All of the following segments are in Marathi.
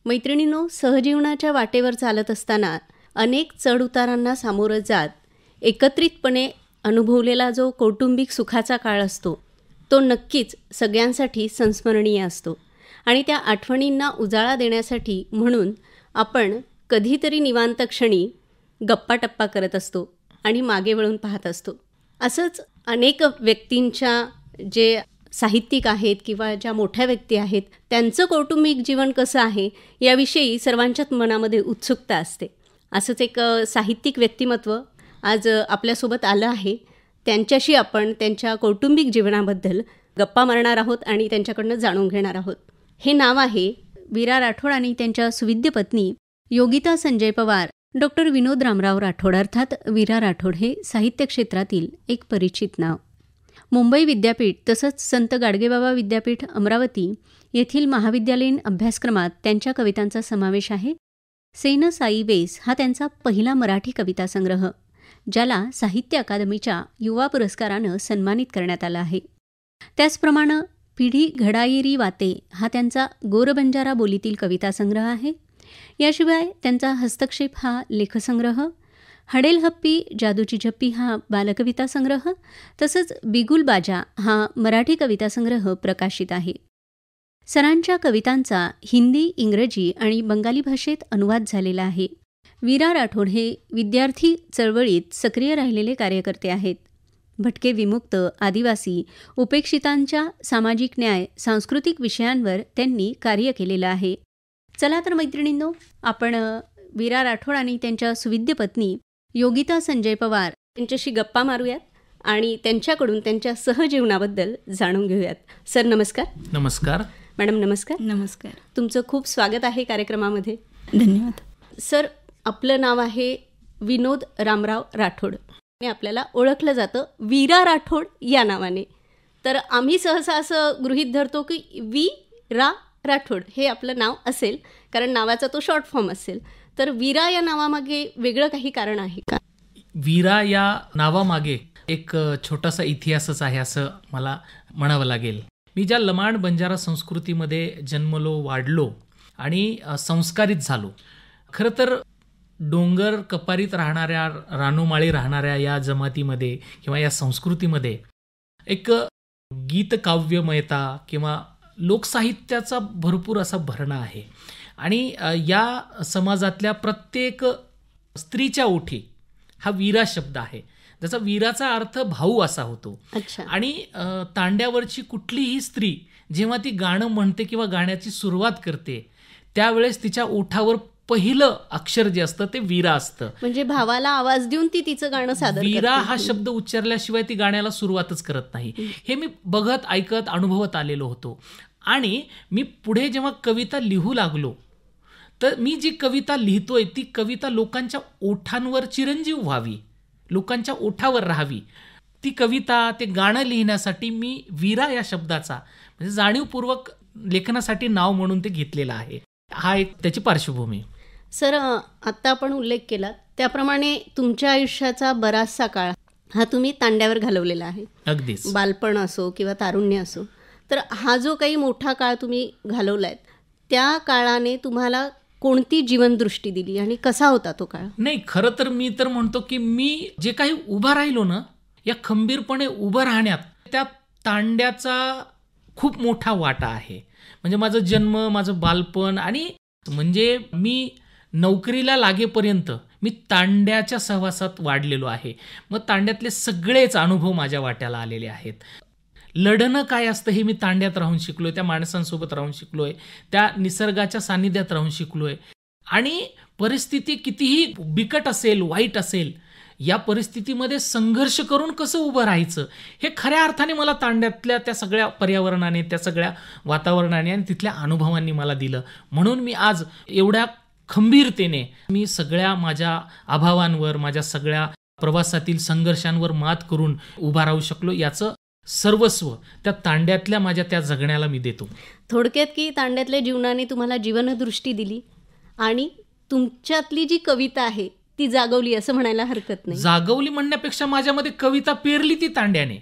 मैत्रिणींनो, सहजीवनाच्या वाटेवर चालत असताना अनेक चढउतारांना सामोरं जात एकत्रितपणे अनुभवलेला जो कौटुंबिक सुखाचा काळ असतो तो नक्कीच सगळ्यांसाठी संस्मरणीय असतो. आणि त्या आठवणींना उजाळा देण्यासाठी म्हणून आपण कधीतरी निवांत क्षणी गप्पा-टप्पा करत असतो आणि मागे वळून पाहत असतो. असंच अनेक व्यक्तींच्या जे साहित्यिक आहेत किंवा ज्या मोठ्या व्यक्ती आहेत त्यांचं कौटुंबिक जीवन कसं आहे याविषयी सर्वांच्याच मनामध्ये उत्सुकता असते. असंच एक साहित्यिक व्यक्तिमत्व आज आपल्यासोबत आलं आहे. त्यांच्याशी आपण त्यांच्या कौटुंबिक जीवनाबद्दल गप्पा मारणार आहोत आणि त्यांच्याकडनं जाणून घेणार आहोत. हे नाव आहे वीरा राठोड आणि त्यांच्या सुविद्य पत्नी योगिता संजय पवार. डॉक्टर विनोद रामराव राठोड अर्थात वीरा राठोड हे साहित्य क्षेत्रातील एक परिचित नाव. मुंबई विद्यापीठ तसंच संत गाडगेबाबा विद्यापीठ अमरावती येथील महाविद्यालयीन अभ्यासक्रमात त्यांच्या कवितांचा समावेश आहे. सेन साई वेस हा त्यांचा पहिला मराठी कविता संग्रह, ज्याला साहित्य अकादमीच्या युवा पुरस्कारानं सन्मानित करण्यात आलं आहे. त्याचप्रमाणे पिढी घडाईरी वाते हा त्यांचा गोरबंजारा बोलीतील कविता संग्रह आहे. याशिवाय त्यांचा हस्तक्षेप हा लेखसंग्रह, हडेल हप्पी जादूची झप्पी हा बालकविता संग्रह, तसंच बिगुल बाजा हा मराठी कविता संग्रह प्रकाशित आहे. सरांच्या कवितांचा हिंदी, इंग्रजी आणि बंगाली भाषेत अनुवाद झालेला आहे. वीरा राठोड हे विद्यार्थी चळवळीत सक्रिय राहिलेले कार्यकर्ते आहेत. भटके, विमुक्त, आदिवासी, उपेक्षितांच्या सामाजिक न्याय, सांस्कृतिक विषयांवर त्यांनी कार्य केलेलं आहे. चला तर मैत्रिणींनो, आपण वीरा राठोड आणि त्यांच्या सुविद्य पत्नी योगिता संजय पवार यांच्याशी गप्पा मारूयात आणि त्यांच्याकडून त्यांच्या सहजीवनाबद्दल जाणून घेऊयात. सर नमस्कार. नमस्कार. मॅडम नमस्कार. नमस्कार. तुमचं खूप स्वागत आहे कार्यक्रमामध्ये. धन्यवाद. सर, आपलं नाव आहे विनोद रामराव राठोड आणि आपल्याला ओळखलं जातं वीरा राठोड या नावाने. तर आम्ही सहसा असं गृहीत धरतो की वी रा राठोड हे आपलं नाव असेल, कारण नावाचा तो शॉर्ट फॉर्म असेल. तर वीरा या नावामागे वेगळं काही कारण आहे का? वीरा या नावामागे एक छोटासा इतिहासच आहे असं मला म्हणावं लागेल. मी ज्या लमाण बंजारा संस्कृतीमध्ये जन्मलो, वाढलो आणि संस्कारित झालो. खरं तर डोंगर कपारीत राहणाऱ्या, रानोमाळी राहणाऱ्या या जमातीमध्ये किंवा या संस्कृतीमध्ये एक गीतकाव्यमयता किंवा लोकसाहित्याचा भरपूर असा भरणा आहे. आणि या समाजातल्या प्रत्येक स्त्रीच्या ओठी हा वीरा शब्द आहे, ज्याचा वीराचा अर्थ भाऊ असा होतो. आणि तांड्यावरची कुठलीही स्त्री जेव्हा ती गाणं म्हणते किंवा गाण्याची सुरुवात करते त्यावेळेस तिच्या ओठावर पहिलं अक्षर जे असतं ते वीरा असतं. म्हणजे भावाला आवाज देऊन ती तिचं गाणं सादर करते. वीरा हा शब्द उच्चारल्याशिवाय ती गाण्याला सुरुवातच करत नाही. हे मी बघत, ऐकत, अनुभवत आलेलो होतो. आणि मी पुढे जेव्हा कविता लिहू लागलो तर मी जी कविता लिहितोय ती कविता लोकांच्या ओठांवर चिरंजीव व्हावी, लोकांच्या ओठावर राहावी. ती कविता, ते गाणं लिहिण्यासाठी मी वीरा या शब्दाचा म्हणजे जाणीवपूर्वक लेखनासाठी नाव म्हणून ते घेतलेलं आहे. हा एक त्याची पार्श्वभूमी. सर, आत्ता आपण उल्लेख केला त्याप्रमाणे तुमच्या आयुष्याचा बराचसा काळ हा तुम्ही तांड्यावर घालवलेला आहे. अगदीच. बालपण असो किंवा तारुण्य असो. तर हा जो काही मोठा काळ तुम्ही घालवलाय त्या काळाने तुम्हाला कोणती जीवनदृष्टी दिली आणि कसा होता तो काळ? नाही, खरं तर मी तर म्हणतो की मी जे काही उभा राहिलो ना, या खंबीरपणे उभं राहण्यात त्या तांड्याचा खूप मोठा वाटा आहे. म्हणजे माझा जन्म, माझं बालपण आणि म्हणजे मी नोकरीला लागेपर्यंत मी तांड्याच्या सहवासात वाढलेलो आहे. मग तांड्यातले सगळेच अनुभव माझ्या वाट्याला आलेले आहेत. लढणं काय असतं हे मी तांड्यात राहून शिकलोय, त्या माणसांसोबत राहून शिकलोय, त्या निसर्गाच्या सानिध्यात राहून शिकलोय. आणि परिस्थिती कितीही बिकट असेल, वाईट असेल, या परिस्थितीमध्ये संघर्ष करून कसं उभं राहायचं हे खऱ्या अर्थाने मला तांड्यातल्या त्या सगळ्या पर्यावरणाने, त्या सगळ्या वातावरणाने आणि तिथल्या अनुभवांनी मला दिलं. म्हणून मी आज एवढ्या खंबीरतेने मी सगळ्या माझ्या अभावांवर, माझ्या सगळ्या प्रवासातील संघर्षांवर मात करून उभा राहू शकलो. याचं सर्वस्व त्या तांड्यातल्या माझ्या त्या जगण्याला मी देतो. थोडक्यात की तांड्यातल्या जीवनाने तुम्हाला जीवनदृष्टी दिली आणि तुमच्यातली जी कविता आहे ती जागवली असं म्हणायला हरकत नाही. जागवली म्हणण्यापेक्षा माझ्यामध्ये कविता पेरली ती तांड्याने.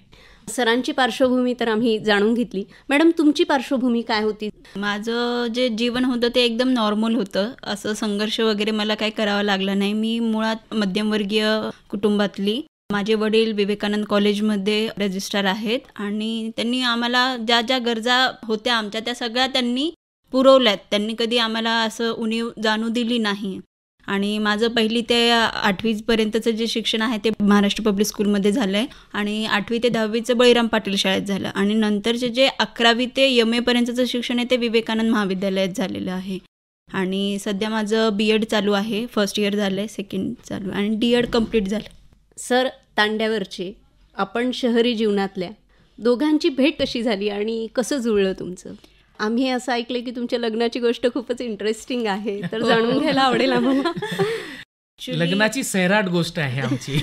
सरांची पार्श्वभूमी तर आम्ही जाणून घेतली. मॅडम, तुमची पार्श्वभूमी काय होती? माझं जे जीवन होतं ते एकदम नॉर्मल होतं. असं संघर्ष वगैरे मला काही करावा लागला नाही. मी मुळात मध्यमवर्गीय कुटुंबातली. माझे वडील विवेकानंद कॉलेजमध्ये रजिस्ट्रार आहेत आणि त्यांनी आम्हाला ज्या ज्या गरजा होत्या आमच्या त्या सगळ्या त्यांनी पुरवल्यात. त्यांनी कधी आम्हाला असं उणीव जाणू दिली नाही. आणि माझं 1ली ते 8वीपर्यंतचं जे शिक्षण आहे ते महाराष्ट्र पब्लिक स्कूलमध्ये झालं आहे आणि 8वी ते 10वीचं बळीराम पाटील शाळेत झालं आणि नंतरचे जे 11वी ते MA पर्यंतचं शिक्षण आहे ते विवेकानंद महाविद्यालयात झालेलं आहे. आणि सध्या माझं B.Ed चालू आहे. फर्स्ट इयर झालं आहे, सेकंड चालू आहे आणि D.Ed कम्प्लीट झालं. सर तांड्यावरचे, आपण शहरी जीवनातल्या, दोघांची भेट कशी झाली आणि कसं जुळलं तुमचं? आम्ही असं ऐकलं की तुमच्या लग्नाची गोष्ट खूपच इंटरेस्टिंग आहे, तर जाणून घ्यायला आवडेल आम्हाला. लग्नाची सैराट गोष्ट आहे आमची.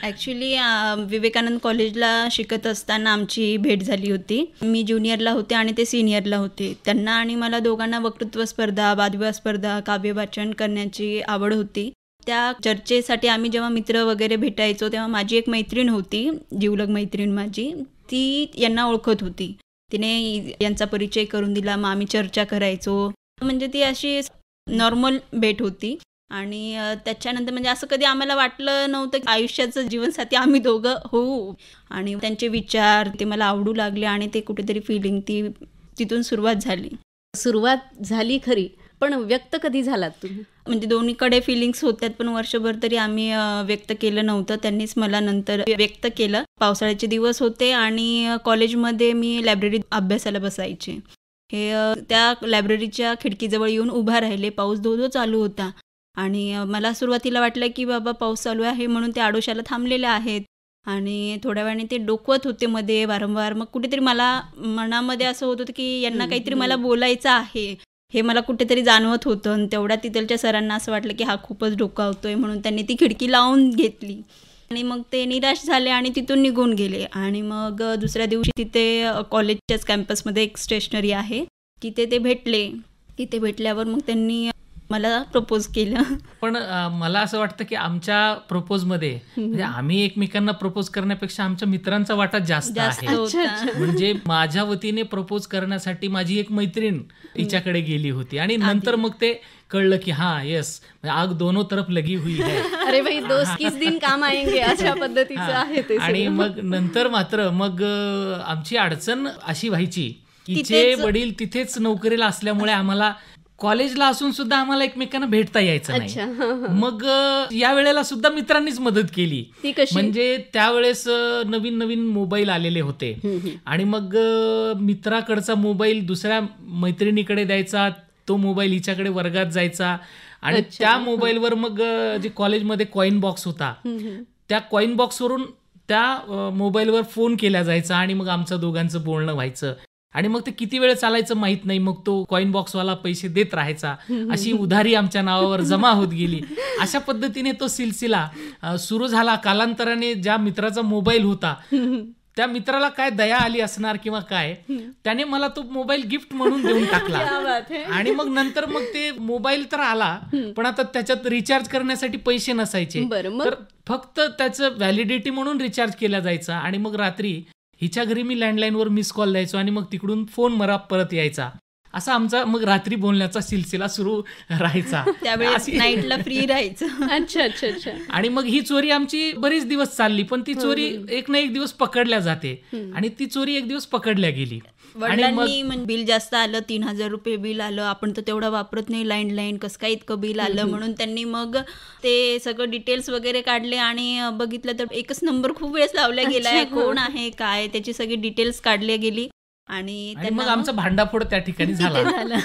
ॲक्च्युली विवेकानंद कॉलेजला शिकत असताना आमची भेट झाली होती. मी ज्युनियरला होते आणि ते सिनियरला होते. त्यांना आणि मला दोघांना वक्तृत्व स्पर्धा, वादविवाद स्पर्धा, काव्यवाचन करण्याची आवड होती. त्या चर्चेसाठी आम्ही जेव्हा मित्र वगैरे भेटायचो तेव्हा माझी एक मैत्रीण होती, जिवलग मैत्रीण माझी, ती यांना ओळखत होती. तिने यांचा परिचय करून दिला. मग आम्ही चर्चा करायचो. म्हणजे ती अशी नॉर्मल भेट होती. आणि त्याच्यानंतर म्हणजे असं कधी आम्हाला वाटलं नव्हतं की आयुष्याचं जीवनसाथी आम्ही दोघं होऊ. आणि त्यांचे विचार ते मला आवडू लागले आणि ते कुठेतरी फिलिंग तिथून सुरुवात झाली खरी, पण व्यक्त कधी झालात तुम्ही? म्हणजे दोन्हीकडे फिलिंग्स होत्यात, पण वर्षभर तरी आम्ही व्यक्त केलं नव्हतं. त्यांनीच मला नंतर व्यक्त केलं. पावसाळ्याचे दिवस होते आणि कॉलेजमध्ये मी लायब्ररीत अभ्यासाला बसायचे. हे त्या लायब्ररीच्या खिडकीजवळ येऊन उभा राहिले. पाऊस धो चालू होता आणि मला सुरुवातीला वाटलं की बाबा पाऊस चालू आहे म्हणून ते आडोशाला थांबलेले आहेत आणि थोड्या वेळाने ते डोकवत होते मध्ये वारंवार. मग कुठेतरी मला मनामध्ये असं होत होतं की यांना काहीतरी मला बोलायचं आहे, हे मला कुठेतरी जाणवत होतं. आणि तेवढ्या तिथलच्या सरांना असं वाटलं की हा खूपच डोकावतोय म्हणून त्यांनी ती खिडकी लावून घेतली आणि मग ते निराश झाले आणि तिथून निघून गेले. आणि मग दुसऱ्या दिवशी तिथे कॉलेजच्याच कॅम्पसमध्ये एक स्टेशनरी आहे, तिथे ते भेटले. तिथे भेटल्यावर मग त्यांनी मला प्रपोज केलं. पण मला असं वाटतं की आमच्या प्रपोजमध्ये म्हणजे आम्ही एकमेकांना प्रपोज करण्यापेक्षा आमच्या मित्रांचा वाटा जास्त आहे. म्हणजे माझ्या वतीने प्रपोज करण्यासाठी माझी एक मैत्रीण तिच्याकडे गेली होती आणि नंतर मग ते कळलं की येस, आग दोनों तरफ लगी हुई है. अरे भाई, दोस्त किस दिन काम आएंगे, अशा पद्धतीचं आहे ते. आणि मग नंतर मात्र मग आमची अडचण अशी व्हायची, तिचे वडील तिथेच नोकरीला असल्यामुळे आम्हाला कॉलेजला असून सुद्धा आम्हाला एकमेकांना भेटता यायचं नाही. मग या वेळेला सुद्धा मित्रांनीच मदत केली. म्हणजे त्यावेळेस नवीन नवीन मोबाईल आलेले होते आणि मग मित्राकडचा मोबाईल दुसऱ्या मैत्रिणीकडे द्यायचा, तो मोबाईल हिच्याकडे वर्गात जायचा आणि त्या मोबाईलवर मग जे कॉलेजमध्ये कॉईन बॉक्स होता त्या कॉईन बॉक्सवरून त्या मोबाईलवर फोन केला जायचा आणि मग आमचं दोघांचं बोलणं व्हायचं. आणि मग ते किती वेळ चालायचं माहित नाही. मग तो कॉईन बॉक्सवाला पैसे देत राहायचा, अशी उधारी आमच्या नावावर जमा होत गेली. अशा पद्धतीने तो सिलसिला सुरू झाला. कालांतराने ज्या मित्राचा मोबाईल होता त्या मित्राला काय दया आली असणार किंवा काय, त्याने मला तो मोबाईल गिफ्ट म्हणून देऊन टाकला. आणि मग नंतर मग ते मोबाईल तर आला, पण आता त्याच्यात रिचार्ज करण्यासाठी पैसे नसायचे, तर फक्त त्याचं व्हॅलिडिटी म्हणून रिचार्ज केला जायचा. आणि मग रात्री हिच्या घरी मी लँडलाईनवर मिस कॉल द्यायचो आणि मग तिकडून फोन मला परत यायचा. असा आमचा मग रात्री बोलण्याचा सिलसिला सुरू राहायचा. त्यावेळेस नाईटला फ्री राहायचं. अच्छा. आणि मग ही चोरी आमची बरीच दिवस चालली, पण ती चोरी एक ना एक दिवस पकडल्या जाते आणि ती चोरी एक दिवस पकडल्या गेली. वडिलांनी म्हणजे बिल जास्त आलं, 3,000 रुपये बिल आलं, आपण तर तेवढं वापरत नाही लँडलाईन, कसं काय इतकं बिल आलं, म्हणून त्यांनी मग ते सगळं डिटेल्स वगैरे काढले आणि बघितलं तर एकच नंबर खूप वेळेस लावला गेलाय, कोण आहे काय, त्याची सगळी डिटेल्स काढली गेली. आणि मग आमचा भांडाफोड त्या ठिकाणी झाला.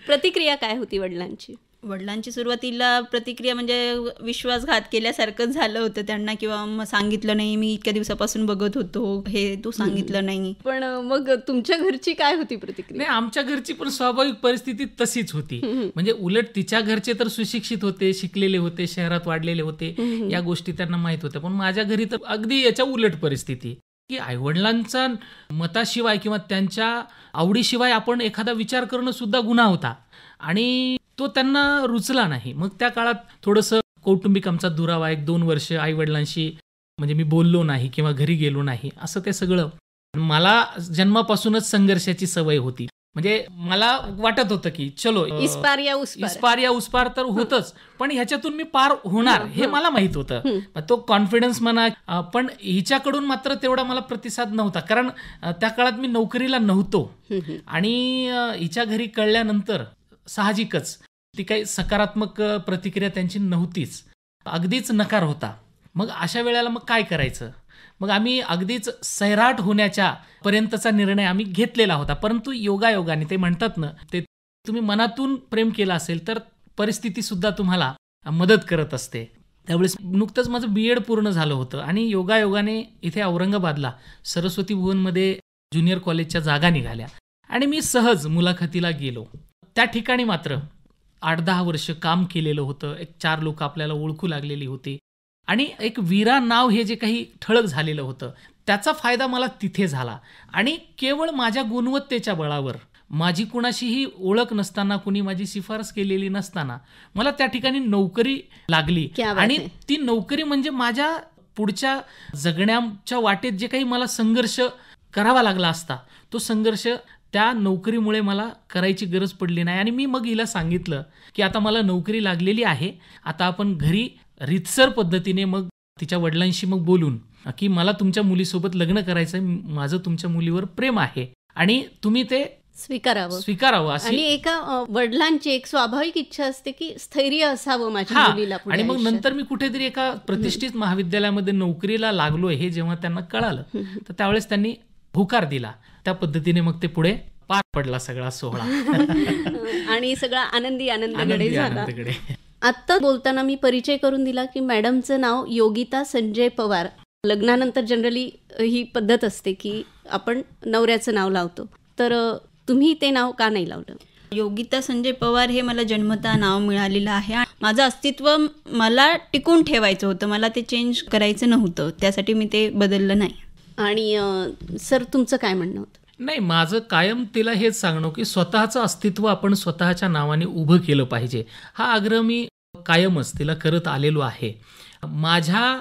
प्रतिक्रिया काय होती वडिलांची? वडिलांची सुरुवातीला प्रतिक्रिया म्हणजे विश्वासघात केल्यासारखंच झालं होतं त्यांना, किंवा सांगितलं नाही, मी इतक्या दिवसापासून बघत होतो, हे तू सांगितलं नाही. पण मग तुमच्या घरची काय होती प्रतिक्रिया? नाही, आमच्या घरची पण स्वाभाविक परिस्थिती तशीच होती. म्हणजे उलट तिच्या घरचे तर सुशिक्षित होते, शिकलेले होते, शहरात वाढलेले होते, या गोष्टी त्यांना माहित होत्या. पण माझ्या घरी तर अगदी याच्या उलट परिस्थिती, की आईवडिलांचा मताशिवाय किंवा त्यांच्या आवडीशिवाय आपण एखादा विचार करणं सुद्धा गुन्हा होता आणि तो त्यांना रुचला नाही. मग त्या काळात थोडंसं कौटुंबिक आमचा दुरावा 1-2 वर्ष आईवडिलांशी म्हणजे मी बोललो नाही किंवा घरी गेलो नाही, असं ते सगळं. मला जन्मापासूनच संघर्षाची सवय होती. म्हणजे मला वाटत होतं की चलो इस्पार या उस्पार. इस्पार या उस्पार तर होतच, पण ह्याच्यातून मी पार होणार हे मला माहित होतं. तो कॉन्फिडन्स म्हणा, पण हिच्याकडून मात्र तेवढा मला प्रतिसाद नव्हता, कारण त्या काळात मी नोकरीला नव्हतो. आणि हिच्या घरी कळल्यानंतर साहजिकच ती काही सकारात्मक प्रतिक्रिया त्यांची नव्हतीच, अगदीच नकार होता. मग अशा वेळेला मग काय करायचं? मग आम्ही अगदीच सैराट होण्याच्या पर्यंतचा निर्णय आम्ही घेतलेला होता. परंतु योगायोगाने, ते म्हणतात ना, ते तुम्ही मनातून प्रेम केलं असेल तर परिस्थिती सुद्धा तुम्हाला मदत करत असते. त्यावेळेस नुकतंच माझं BEd पूर्ण झालं होतं आणि योगायोगाने इथे औरंगाबादला सरस्वती भुवनमध्ये ज्युनियर कॉलेजच्या जागा निघाल्या आणि मी सहज मुलाखतीला गेलो. त्या ठिकाणी मात्र 8-10 वर्ष काम केलेलं होतं, एक 4 लोक आपल्याला ओळखू लागलेली होती आणि एक वीरा नाव हे जे काही ठळक झालेलं होतं त्याचा फायदा मला तिथे झाला. आणि केवळ माझ्या गुणवत्तेच्या बळावर, माझी कुणाशीही ओळख नसताना, कुणी माझी शिफारस केलेली नसताना मला त्या ठिकाणी नोकरी लागली. आणि ती नोकरी म्हणजे माझ्या पुढच्या जगण्याच्या वाटेत जे काही मला संघर्ष करावा लागला असता, तो संघर्ष त्या नोकरीमुळे मला करायची गरज पडली नाही. आणि मी मग हिला सांगितलं की आता मला नोकरी लागलेली आहे, आता आपण घरी रीतसर पद्धतीने मग तिच्या वडिलांशी मग बोलून की मला तुमच्या मुलीसोबत लग्न करायचं, माझं तुमच्या मुलीवर प्रेम आहे आणि तुम्ही ते स्वीकारावं. आणि एका वडिलांची एक स्वाभाविक इच्छा असते की स्थैर्य असावं माझ्या मुलीला. आणि मग नंतर मी कुठेतरी एका प्रतिष्ठित महाविद्यालयामध्ये नोकरीला लागलोय हे जेव्हा त्यांना कळालं, तर त्यावेळेस त्यांनी होकार दिला. त्या पद्धतीने मग ते पुढे पार पडला सगळा सोहळा आणि सगळा आनंदीकडे झाला. आत्ता बोलताना मी परिचय करून दिला की मॅडमचं नाव योगिता संजय पवार. लग्नानंतर जनरली ही पद्धत असते की आपण नवऱ्याचं नाव लावतो, तर तुम्ही ते नाव का नाही लावलं? योगिता संजय पवार हे मला जन्मतः नाव मिळालेलं आहे. माझं अस्तित्व मला टिकून ठेवायचं होतं, मला ते चेंज करायचं नव्हतं, त्यासाठी मी ते बदललं नाही. आणि सर, तुमचं काय म्हणणं होतं? नाही, माझं कायम तिला हेच सांगणं की स्वतःचं अस्तित्व आपण स्वतःच्या नावाने उभं केलं पाहिजे, हा आग्रह मी कायमच तिला करत आलेलो आहे. माझ्या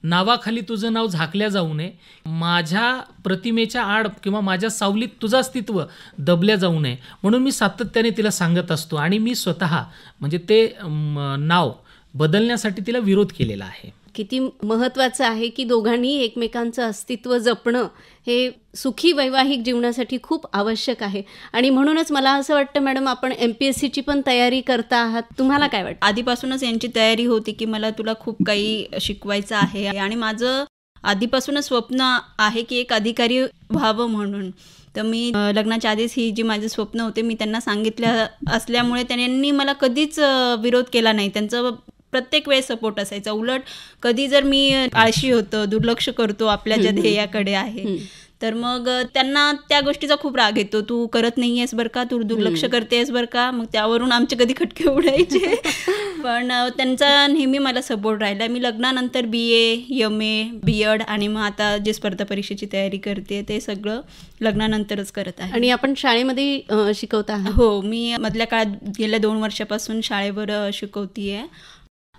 नावाखाली तुझं नाव झाकल्या जाऊ नये, माझ्या प्रतिमेच्या आड किंवा माझ्या सावलीत तुझं अस्तित्व दबल्या जाऊ नये, म्हणून मी सातत्याने तिला सांगत असतो. आणि मी स्वतः म्हणजे ते नाव बदलण्यासाठी तिला विरोध केलेला आहे. किती महत्त्वाचं आहे की दोघांनी एकमेकांचं अस्तित्व जपणं हे सुखी वैवाहिक जीवनासाठी खूप आवश्यक आहे. आणि म्हणूनच मला असं वाटतं मॅडम, आपण MPSCची पण तयारी करता आहात, तुम्हाला काय वाटतं? आधीपासूनच यांची तयारी होती की मला तुला खूप काही शिकवायचं आहे आणि माझं आधीपासूनच स्वप्न आहे की एक अधिकारी व्हावं म्हणून. तर मी लग्नाच्या आधीच ही जी माझे स्वप्न होते मी त्यांना सांगितलं असल्यामुळे त्यांनी मला कधीच विरोध केला नाही. त्यांचं प्रत्येक वेळेस सपोर्ट असायचा. उलट कधी जर मी आळशी होतो, दुर्लक्ष करतो आपल्या ज्या ध्येयाकडे आहे, तर मग त्यांना त्या गोष्टीचा खूप राग येतो. तू करत नाही आहेस बरं का, तू दुर्लक्ष करतेस बरं का. मग त्यावरून आमचे कधी खटके उडायचे. पण त्यांचा नेहमी मला सपोर्ट राहिला. मी लग्नानंतर BA, MA, BEd आणि मग आता जे स्पर्धा परीक्षेची तयारी करते ते सगळं लग्नानंतरच करत आहे. आणि आपण शाळेमध्ये शिकवता आहात? हो, मी मधल्या काळात गेल्या 2 वर्षापासून शाळेवर शिकवतीये.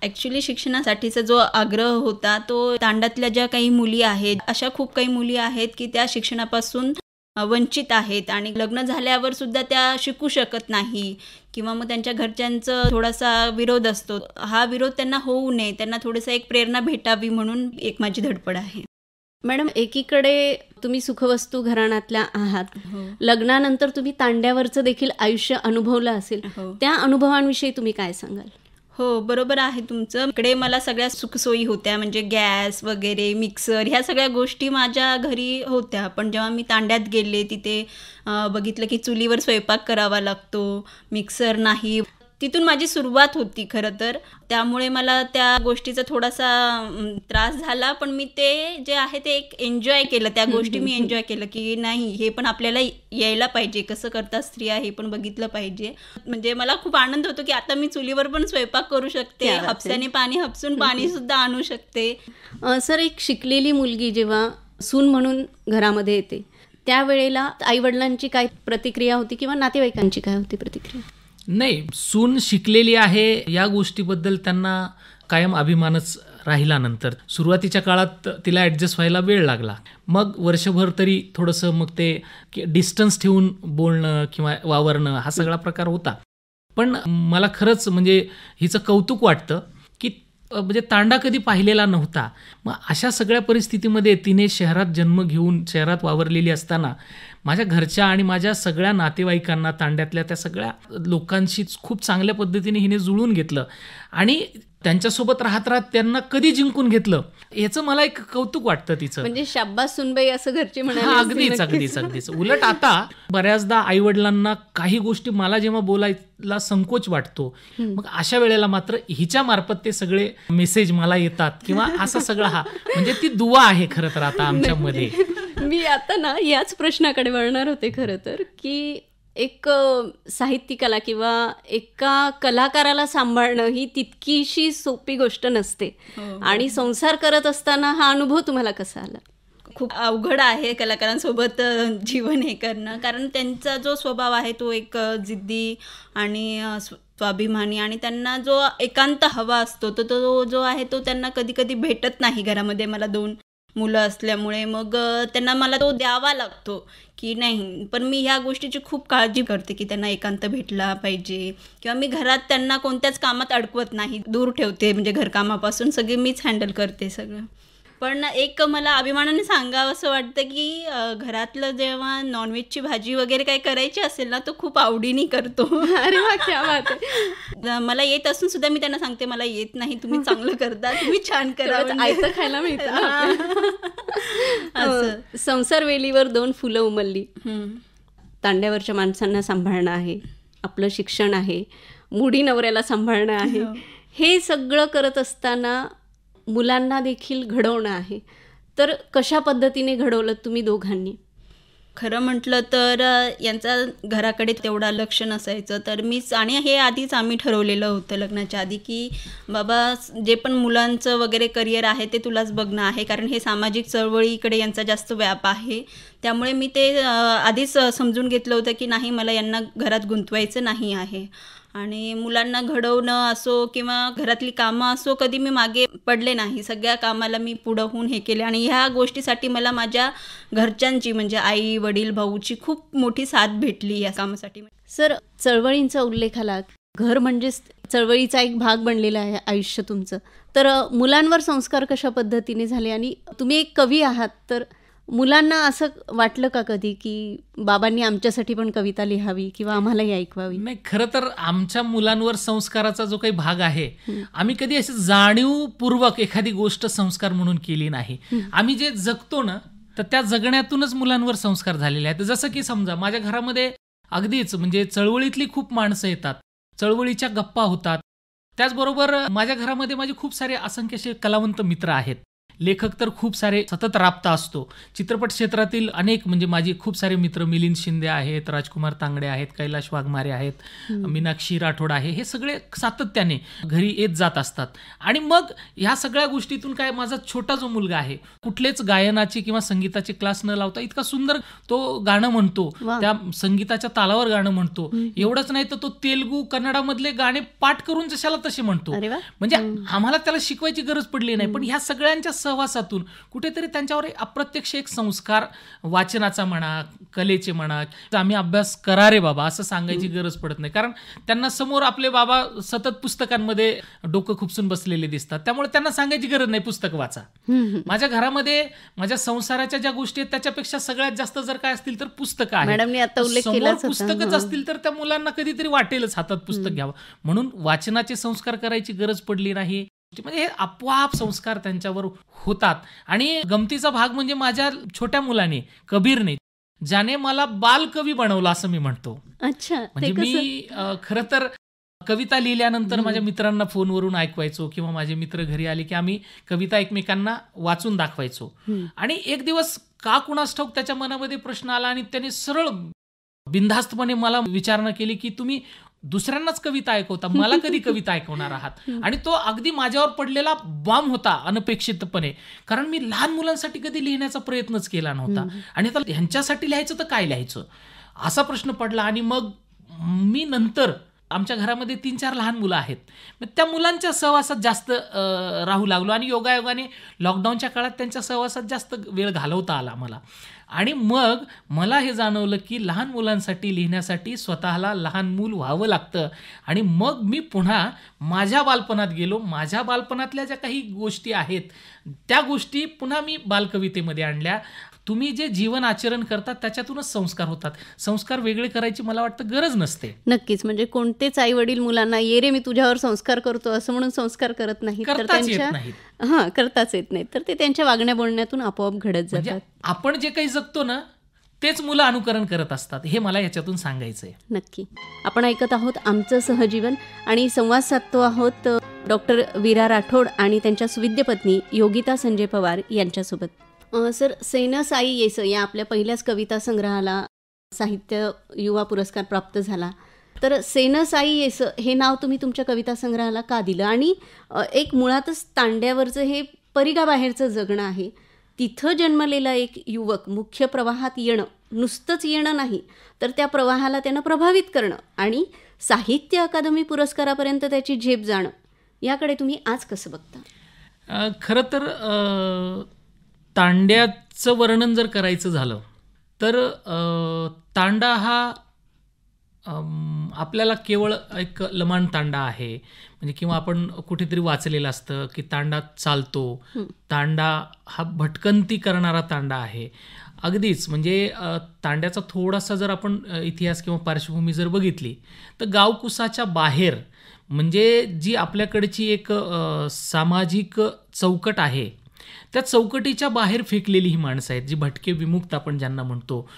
ॲक्च्युली शिक्षणासाठीचा जो आग्रह होता तो तांड्यातल्या ज्या काही मुली आहेत, अशा खूप काही मुली आहेत की त्या शिक्षणापासून वंचित आहेत आणि लग्न झाल्यावर सुद्धा त्या शिकू शकत नाही किंवा मग त्यांच्या घरच्यांचा थोडासा विरोध असतो. हा विरोध त्यांना होऊ नये, त्यांना थोडंसं एक प्रेरणा भेटावी म्हणून एक माझी धडपड आहे. मॅडम, एकीकडे तुम्ही सुखवस्तू घराण्यातल्या आहात, लग्नानंतर तुम्ही तांड्यावरचं देखील आयुष्य अनुभवलं असेल, त्या अनुभवांविषयी तुम्ही काय सांगाल? हो, बरोबर आहे तुमचं. इकडे मला सगळ्या सुखसोयी होत्या, म्हणजे गॅस वगैरे, मिक्सर, ह्या सगळ्या गोष्टी माझ्या घरी होत्या. पण जेव्हा मी तांड्यात गेले तिथे बघितलं की चुलीवर स्वयंपाक करावा लागतो, मिक्सर नाही. तिथून माझी सुरुवात होती खरं तर. त्यामुळे मला त्या गोष्टीचा थोडासा त्रास झाला, पण मी ते जे आहे ते एक एन्जॉय केलं. त्या गोष्टी मी एन्जॉय केलं की नाही, हे पण आपल्याला यायला पाहिजे, कसं करतात स्त्रिया हे पण बघितलं पाहिजे. म्हणजे मला खूप आनंद होतो की आता मी चुलीवर पण स्वयंपाक करू शकते, हापसाने पाणी हापसून पाणी सुद्धा आणू शकते. सर, एक शिकलेली मुलगी जेव्हा सून म्हणून घरामध्ये येते त्यावेळेला आईवडिलांची काय प्रतिक्रिया होती किंवा नातेवाईकांची काय होती प्रतिक्रिया? नाही, सून शिकलेली आहे या गोष्टीबद्दल त्यांना कायम अभिमानच राहिल्यानंतर सुरुवातीच्या काळात तिला ॲडजस्ट व्हायला वेळ लागला. मग वर्षभर तरी थोडंसं मग ते डिस्टन्स ठेवून बोलणं किंवा वावरणं हा सगळा प्रकार होता. पण मला खरंच म्हणजे हिचं कौतुक वाटतं की म्हणजे तांडा कधी पाहिलेला नव्हता. मग अशा सगळ्या परिस्थितीमध्ये तिने शहरात जन्म घेऊन शहरात वावरलेली असताना माझ्या घरच्या आणि माझ्या सगळ्या नातेवाईकांना, तांड्यातल्या त्या सगळ्या लोकांशी खूप चांगल्या पद्धतीने हिने जुळून घेतलं आणि त्यांच्यासोबत राहत राहत त्यांना कधी जिंकून घेतलं, याचं मला एक कौतुक वाटतं तिचं. म्हणजे शाब्बास सुनबाई असं घरचे म्हणाले. अगदीच अगदीच अगदीच. उलट आता बऱ्याचदा आईवडिलांना काही गोष्टी मला जेव्हा बोलायला संकोच वाटतो, मग अशा वेळेला मात्र हिच्या मार्फत ते सगळे मेसेज मला येतात किंवा असं सगळं हा म्हणजे ती दुवा आहे खरं तर आता आमच्यामध्ये. मी आता ना याच प्रश्नाकडे वळणार होते खरं तर, की एक साहित्यिकाला किंवा एका कलाकाराला सांभाळणं ही तितकीशी सोपी गोष्ट नसते. आणि संसार करत असताना हा अनुभव तुम्हाला कसा आला? खूप अवघड आहे कलाकारांसोबत जीवन हे करणं, कारण त्यांचा जो स्वभाव आहे तो एक जिद्दी आणि स्वाभिमानी, आणि त्यांना जो एकांत हवा असतो तो जो आहे तो त्यांना कधी कधी भेटत नाही. घरामध्ये मला 2 मुलं असल्यामुळे मग त्यांना मला तो द्यावा लागतो की नाही. पण मी ह्या गोष्टीची खूप काळजी करते की त्यांना एकांत भेटला पाहिजे, किंवा मी घरात त्यांना कोणत्याच कामात अडकवत नाही, दूर ठेवते. म्हणजे घरकामापासून सगळे मीच हँडल करते सगळं. पण एक मला अभिमानाने सांगावं असं वाटतं की घरातलं जेव्हा नॉनव्हेजची भाजी वगैरे काही करायची असेल ना, तो खूप आवडीने करतो. अरे वा, क्या बात आहे. मला येत असून सुद्धा मी त्यांना सांगते मला येत नाही, तुम्ही चांगलं करता, तुम्ही छान करा, आयतं खायला मिळतं. संसार वेलीवर 2 फुलं उमलली. तांड्यावरच्या माणसांना सांभाळणं आहे, आपलं शिक्षण आहे, मुडी नवऱ्याला सांभाळणं आहे. हे सगळं करत असताना मुलांना देखील घडवणं आहे. तर कशा पद्धतीने घडवलं तुम्ही दोघांनी? खरं म्हटलं तर यांचा घराकडे तेवढा लक्ष नसायचं. तर मीच, आणि हे आधीच आम्ही ठरवलेलं होतं लग्नाच्या आधी की बाबा जे पण मुलांचं वगैरे करिअर आहे ते तुलाच बघणं आहे, कारण हे सामाजिक चळवळीकडे यांचा जास्त व्याप आहे. त्यामुळे मी ते आधीच समजून घेतलं होतं की नाही, मला यांना घरात गुंतवायचं नाही आहे. आणि मुलांना घडवणं असो किंवा घरातली कामं असो, कधी मी मागे पडले नाही. सगळ्या कामाला मी पुढं होऊन हे केले, आणि ह्या गोष्टीसाठी मला माझ्या घरच्यांची म्हणजे आई वडील भाऊची खूप मोठी साथ भेटली या कामासाठी. सर, चळवळींचा उल्लेख आला. घर म्हणजेच चळवळीचा एक भाग बनलेला आहे आयुष्य तुमचं. तर मुलांवर संस्कार कशा पद्धतीने झाले? आणि तुम्ही एक कवी आहात, तर मुलांना असं वाटलं का कधी की बाबांनी आमच्यासाठी पण कविता लिहावी किंवा आम्हालाही ऐकवावी? नाही, खरं तर आमच्या मुलांवर संस्काराचा जो काही भाग आहे, आम्ही कधी अशी जाणीवपूर्वक एखादी गोष्ट संस्कार म्हणून केली नाही. आम्ही जे जगतो ना, तर त्या जगण्यातूनच मुलांवर संस्कार झालेले आहेत. जसं की समजा माझ्या घरामध्ये अगदीच म्हणजे चळवळीतली खूप माणसं येतात, चळवळीच्या गप्पा होतात. त्याचबरोबर माझ्या घरामध्ये माझे खूप सारे असंख्य कलावंत मित्र आहेत. लेखक तर खूप सारे सतत राबता असतो. चित्रपट क्षेत्रातील अनेक म्हणजे माझी खूप सारे मित्र, मिलिंद शिंदे आहेत, राजकुमार तांगडे आहेत, कैलाश वाघमारे आहेत, मीनाक्षी राठोड आहे, हे सगळे सातत्याने घरी येत जात असतात. आणि मग ह्या सगळ्या गोष्टीतून काय, माझा छोटा जो मुलगा आहे, कुठलेच गायनाची किंवा संगीताचे क्लास न लावता इतका सुंदर तो गाणं म्हणतो, त्या संगीताच्या तालावर गाणं म्हणतो. एवढंच नाही तर तो तेलुगू, कन्नडामधले गाणे पाठ करून जशाला तसे म्हणतो. म्हणजे आम्हाला त्याला शिकवायची गरज पडली नाही, पण ह्या सगळ्यांच्या सहवासातून कुठेतरी त्यांच्यावर अप्रत्यक्ष एक संस्कार, वाचनाचा म्हणा, कलेचे म्हणा, आम्ही अभ्यास करा रे बाबा असं सांगायची गरज पडत नाही. कारण त्यांना समोर आपले बाबा सतत पुस्तकांमध्ये डोकं खुपसून बसलेले दिसतात, त्यामुळे त्यांना सांगायची गरज नाही पुस्तक वाचा. माझ्या घरामध्ये माझ्या संसाराच्या ज्या गोष्टी आहेत त्याच्यापेक्षा सगळ्यात जास्त जर काय असतील तर पुस्तकं आहेत. समोर पुस्तकच असतील तर त्या मुलांना कधीतरी वाटेलच हातात पुस्तक घ्यावं. म्हणून वाचनाचे संस्कार करायची गरज पडली नाही. म्हणजे हे आपोआप संस्कार त्यांच्यावर होतात. आणि गमतीचा भाग म्हणजे माझ्या छोट्या मुलाने, कबीरने, ज्याने मला बालकवी बनवलं असं मी म्हणतो. अच्छा, म्हणजे मी खरं तर कविता लिहिल्यानंतर माझ्या मित्रांना फोनवरून ऐकवायचो किंवा माझे मित्र घरी आले की आम्ही कविता एकमेकांना वाचून दाखवायचो. आणि एक दिवस का कुणास ठाऊक त्याच्या मनामध्ये प्रश्न आला आणि त्याने सरळ बिनधास्तपणे मला विचारणा केली की तुम्ही दुसऱ्यांनाच कविता ऐकवता, मला कधी कविता ऐकवणार आहात? आणि तो अगदी माझ्यावर पडलेला बॉम्ब होता अनपेक्षितपणे, कारण मी लहान मुलांसाठी कधी लिहिण्याचा प्रयत्नच केला नव्हता. आणि आता ह्यांच्यासाठी लिहायचं तर काय लिहायचं असा प्रश्न पडला. आणि मग मी नंतर आमच्या घरामध्ये 3-4 लहान मुलं आहेत. मग त्या मुलांच्या सहवासात जास्त राहू लागलो आणि योगायोगाने लॉकडाऊनच्या काळात त्यांच्या सहवासात जास्त वेळ घालवता आला मला. आणि मग मला हे जाणवलं की लहान मुलांसाठी लिहिण्यासाठी स्वतःला लहान मूल व्हावं लागतं. आणि मग मी पुन्हा माझ्या बालपणात गेलो. माझ्या बालपणातल्या ज्या काही गोष्टी आहेत त्या गोष्टी पुन्हा मी बालकवितेमध्ये आणल्या. तुम्ही जे जीवन आचरण करतात त्याच्यातूनच संस्कार होतात. संस्कार वेगळे करायची मला वाटतं गरज नसते. नक्कीच. म्हणजे कोणतेच आई वडील मुलांना ये रे मी तुझ्यावर संस्कार करतो असं म्हणून संस्कार करत नाहीत, तर करताच येत त्यांच्या नाहीत. करताच येत नाही, तर ते त्यांच्या वागण्या बोलण्यातून आपोआप घडत म्हणजे जातात. आपण जे काही जगतो ना तेच मुलं अनुकरण करत असतात, हे मला याच्यातून सांगायचंय. नक्की. आपण ऐकत आहोत आमचं सहजीवन आणि संवाद साधतो आहोत डॉक्टर वीरा राठोड आणि त्यांच्या सुविद्य पत्नी योगिता संजय पवार यांच्यासोबत. सर, सेन साई येस या आपल्या पहिल्याच कविता संग्रहाला साहित्य युवा पुरस्कार प्राप्त झाला. तर सेन साई येस हे नाव तुम्ही तुमच्या कविता संग्रहाला का दिलं? आणि एक मुळातच तांड्यावरचं हे परिघाबाहेरचं जगणं आहे. तिथं जन्मलेला एक युवक मुख्य प्रवाहात येणं, नुसतंच येणं नाही तर त्या प्रवाहाला त्यानं प्रभावित करणं आणि साहित्य अकादमी पुरस्कारापर्यंत त्याची झेप जाणं, याकडे तुम्ही आज कसं बघता? खरं तर तांड्याचं वर्णन जर करायचं झालं तर तांडा हा आपल्याला केवळ एक लमाण तांडा आहे म्हणजे, किंवा आपण कुठेतरी वाचलेलं असतं की तांडा चालतो. तांडा हा भटकंती करणारा तांडा आहे. अगदीच म्हणजे तांड्याचा थोडासा जर आपण इतिहास किंवा पार्श्वभूमी जर बघितली तर गावकुसाच्या बाहेर म्हणजे जी आपल्याकडची एक सामाजिक चौकट आहे त्या चौकटीच्या बाहेर फेकलेली ही माणसं आहेत, जी भटके विमुक्त आपण ज्यांना म्हणतो.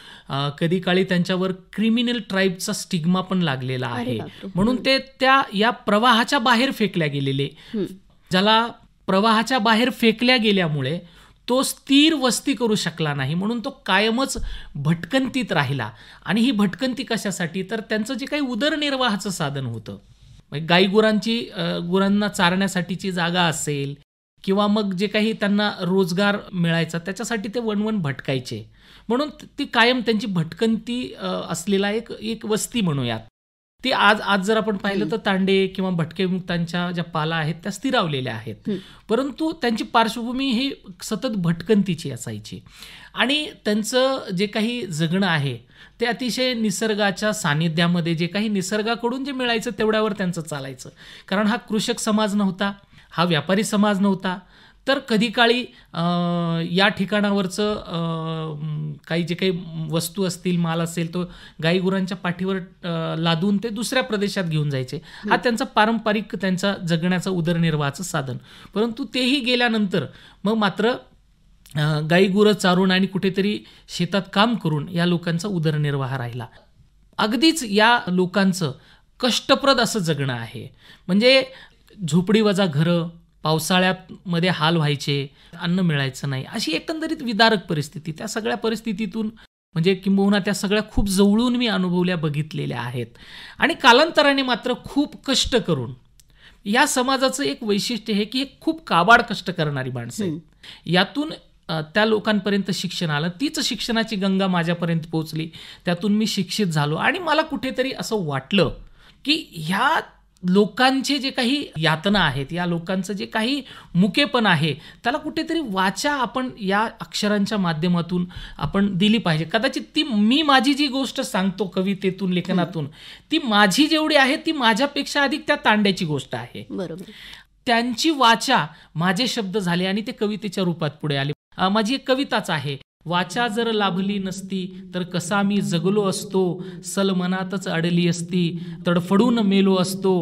कधी काळी त्यांच्यावर क्रिमिनल ट्राईबचा स्टिग्मा पण लागलेला आहे, म्हणून ते त्या या प्रवाहाच्या बाहेर फेकल्या गेलेले, ज्याला प्रवाहाच्या बाहेर फेकल्या गेल्यामुळे तो स्थिर वस्ती करू शकला नाही, म्हणून तो कायमच भटकंतीत राहिला. आणि ही भटकंती कशासाठी, तर त्यांचं जे काही उदरनिर्वाहाचं साधन होतं, गाईगुरांची गुरांना चारण्यासाठीची जागा असेल किंवा मग जे काही त्यांना रोजगार मिळायचा त्याच्यासाठी ते वणवण भटकायचे, म्हणून ती कायम त्यांची भटकंती असलेला एक वस्ती म्हणूयात. ती आज जर आपण पाहिलं तर तांडे किंवा भटके विमुक्तांच्या ज्या पाला आहेत त्या स्थिरावलेल्या आहेत, परंतु त्यांची पार्श्वभूमी ही सतत भटकंतीची असायची. आणि त्यांचं जे काही जगणं आहे ते अतिशय निसर्गाच्या सानिध्यामध्ये, जे काही निसर्गाकडून जे मिळायचं तेवढ्यावर त्यांचं चालायचं. कारण हा कृषक समाज नव्हता, हा व्यापारी समाज नव्हता. तर कधी काळी या ठिकाणावरचं काही जे काही वस्तू असतील, माल असेल, तो गाईगुरांच्या पाठीवर लादून ते दुसऱ्या प्रदेशात घेऊन जायचे. हा त्यांचा पारंपरिक त्यांचा जगण्याचा उदरनिर्वाहाचं साधन. परंतु तेही गेल्यानंतर मग मात्र गाईगुरं चारून आणि कुठेतरी शेतात काम करून या लोकांचा उदरनिर्वाह राहिला. अगदीच या लोकांचं कष्टप्रद असं जगणं आहे. म्हणजे झोपडी वजा घरं, पावसाळ्यामध्ये हाल व्हायचे, अन्न मिळायचं नाही, अशी एकंदरीत विदारक परिस्थिती. त्या सगळ्या परिस्थितीतून म्हणजे किंबहुना त्या सगळ्या खूप जवळून मी अनुभवल्या, बघितलेल्या आहेत. आणि कालांतराने मात्र खूप कष्ट करून, या समाजाचं एक वैशिष्ट्य आहे की हे खूप काबाड कष्ट करणारी माणसं आहेत. यातून त्या लोकांपर्यंत शिक्षण आलं, तीच शिक्षणाची गंगा माझ्यापर्यंत पोहोचली, त्यातून मी शिक्षित झालो. आणि मला कुठेतरी असं वाटलं की ह्या लोकांचे जे काही यातना आहेत, या लोकांचं जे काही मुकेपण आहे, त्याला कुठेतरी वाचा आपण या अक्षरांच्या माध्यमातून आपण दिली पाहिजे. कदाचित ती मी माझी जी गोष्ट सांगतो कवितेतून, लेखनातून, ती माझी जेवढी आहे ती माझ्यापेक्षा अधिक त्या तांड्याची गोष्ट आहे. बरोबर. त्यांची वाचा माझे शब्द झाले आणि ते कवितेच्या रूपात पुढे आले. माझी एक कविताच आहे, वाचा जर लाभली नसती तर कसा मी जगलो असतो, सल मनातच अडली असती, तडफडून मेलो असतो.